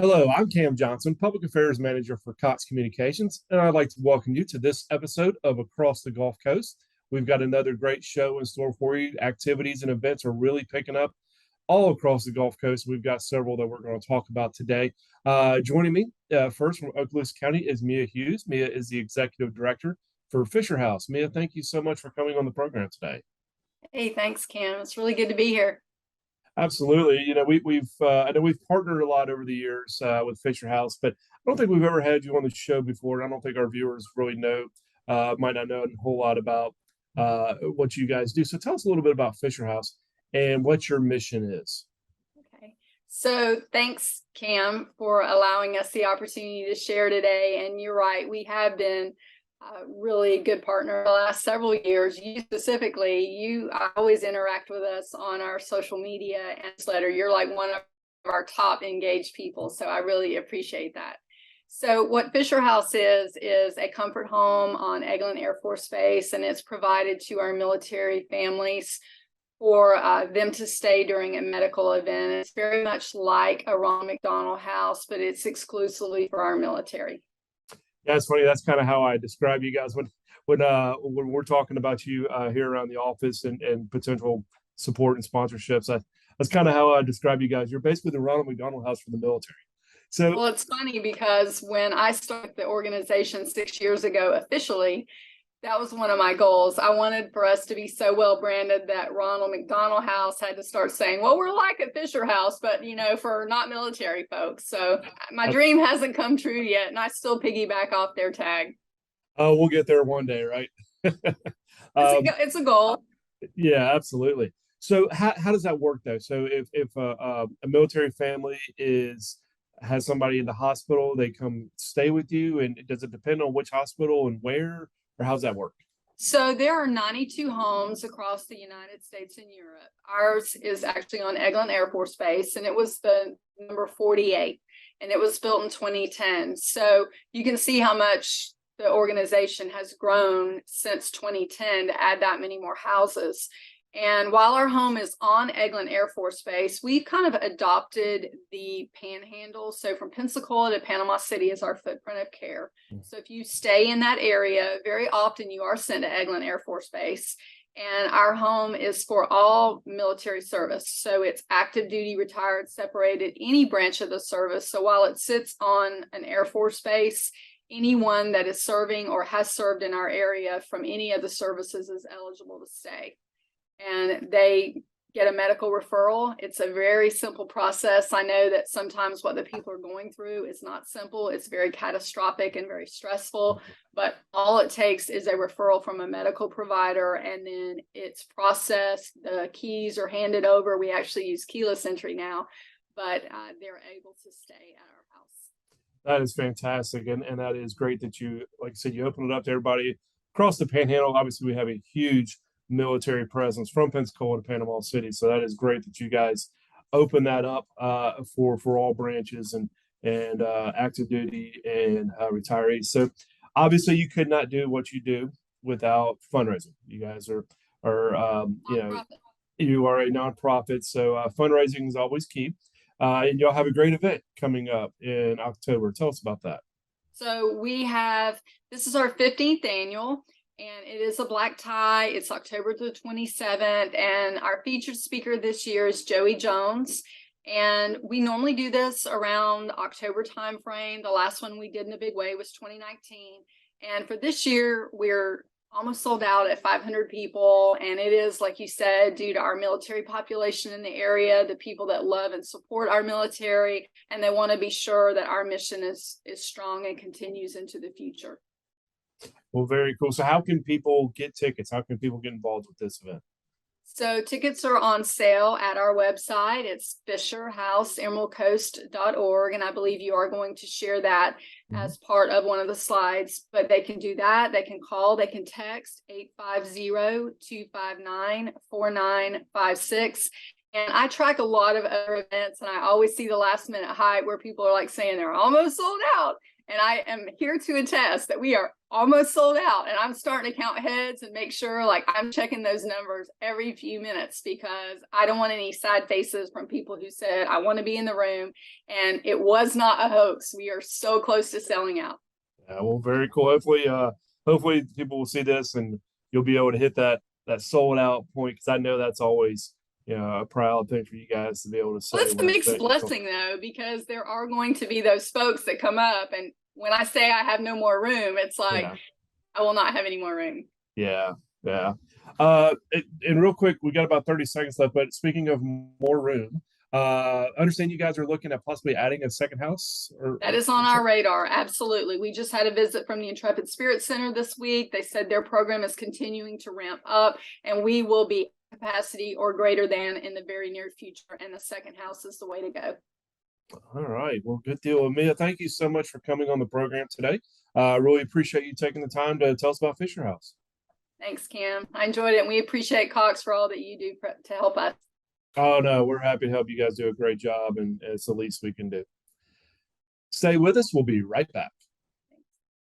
Hello, I'm Cam Johnson, Public Affairs Manager for Cox Communications, and I'd like to welcome you to this episode of Across the Gulf Coast. We've got another great show in store for you. Activities and events are really picking up all across the Gulf Coast. We've got several that we're going to talk about today. Joining me first from Okaloosa County is Mia Hughes. Mia is the Executive Director for Fisher House. Mia, thank you so much for coming on the program today. Hey, thanks, Cam. It's really good to be here. Absolutely. We've I know we've partnered a lot over the years with Fisher House, but I don't think we've ever had you on the show before. And I don't think our viewers really might not know a whole lot about what you guys do. So tell us a little bit about Fisher House and what your mission is. Okay. So thanks, Cam, for allowing us the opportunity to share today. And you're right, we have been a really good partner the last several years. You specifically, you always interact with us on our social media and newsletter. You're like one of our top engaged people. So I really appreciate that. So what Fisher House is a comfort home on Eglin Air Force Base, and it's provided to our military families for them to stay during a medical event. It's very much like a Ronald McDonald House, but it's exclusively for our military. Yeah, it's funny. That's kind of how I describe you guys when we're talking about you here around the office and potential support and sponsorships. That's kind of how I describe you guys. You're basically the Ronald McDonald House for the military. So, well, it's funny because when I started the organization 6 years ago officially, that was one of my goals. I wanted for us to be so well branded that Ronald McDonald House had to start saying, well, we're like a Fisher House, but for not military folks. So my dream hasn't come true yet, and I still piggyback off their tag. we'll get there one day, right? It's a goal. Yeah, absolutely. So how does that work though? So if a military family has somebody in the hospital, they come stay with you, and does it depend on which hospital and where? Or how's that work? So there are 92 homes across the United States and Europe. Ours is actually on Eglin Air Force Base, and it was the number 48, and it was built in 2010. So you can see how much the organization has grown since 2010 to add that many more houses. And while our home is on Eglin Air Force Base, we've kind of adopted the panhandle. So from Pensacola to Panama City is our footprint of care. So if you stay in that area, very often you are sent to Eglin Air Force Base. And our home is for all military service. So it's active duty, retired, separated, any branch of the service. So while it sits on an Air Force base, anyone that is serving or has served in our area from any of the services is eligible to stay. And they get a medical referral. It's a very simple process. I know that sometimes what the people are going through is not simple. It's very catastrophic and very stressful, but all it takes is a referral from a medical provider, and then it's processed. The keys are handed over. We actually use keyless entry now, but they're able to stay at our house. That is fantastic. And that is great that you, like I said, you open it up to everybody across the panhandle. Obviously, we have a huge military presence from Pensacola to Panama City. So that is great that you guys open that up for all branches and active duty and retirees. So obviously you could not do what you do without fundraising. You guys are you are a nonprofit, so fundraising is always key. And you'll have a great event coming up in October. Tell us about that. So this is our 15th annual. And it is a black tie. It's October the 27th. And our featured speaker this year is Joey Jones. And we normally do this around October timeframe. The last one we did in a big way was 2019. And for this year, we're almost sold out at 500 people. And it is, like you said, due to our military population in the area, the people that love and support our military, and they want to be sure that our mission is strong and continues into the future. Well, very cool. So how can people get tickets? How can people get involved with this event? So tickets are on sale at our website. It's fisherhouseemeraldcoast.org. And I believe you are going to share that as part of one of the slides. But they can do that. They can call. They can text 850-259-4956. And I track a lot of other events, and I always see the last minute hype where people are like saying they're almost sold out. And I am here to attest that we are almost sold out, and I'm starting to count heads and make sure like I'm checking those numbers every few minutes because I don't want any side faces from people who said, I want to be in the room. And it was not a hoax. We are so close to selling out. Yeah, well, very cool. Hopefully people will see this and you'll be able to hit that sold out point because I know that's always a proud thing for you guys to be able to say. Well, it's a when mixed it's blessing though, because there are going to be those folks that come up, and when I say I have no more room, it's like yeah, I will not have any more room. yeah, yeah. And real quick, we got about 30 seconds left. But speaking of more room, I understand you guys are looking at possibly adding a second house. That is on our radar. Absolutely. We just had a visit from the Intrepid Spirit Center this week. They said their program is continuing to ramp up, and we will be capacity or greater than in the very near future. And the second house is the way to go. All right. Well, good deal. Mia, thank you so much for coming on the program today. Really appreciate you taking the time to tell us about Fisher House. Thanks, Cam. I enjoyed it. And we appreciate Cox for all that you do to help us. Oh, no, we're happy to help you guys do a great job, and it's the least we can do. Stay with us. We'll be right back.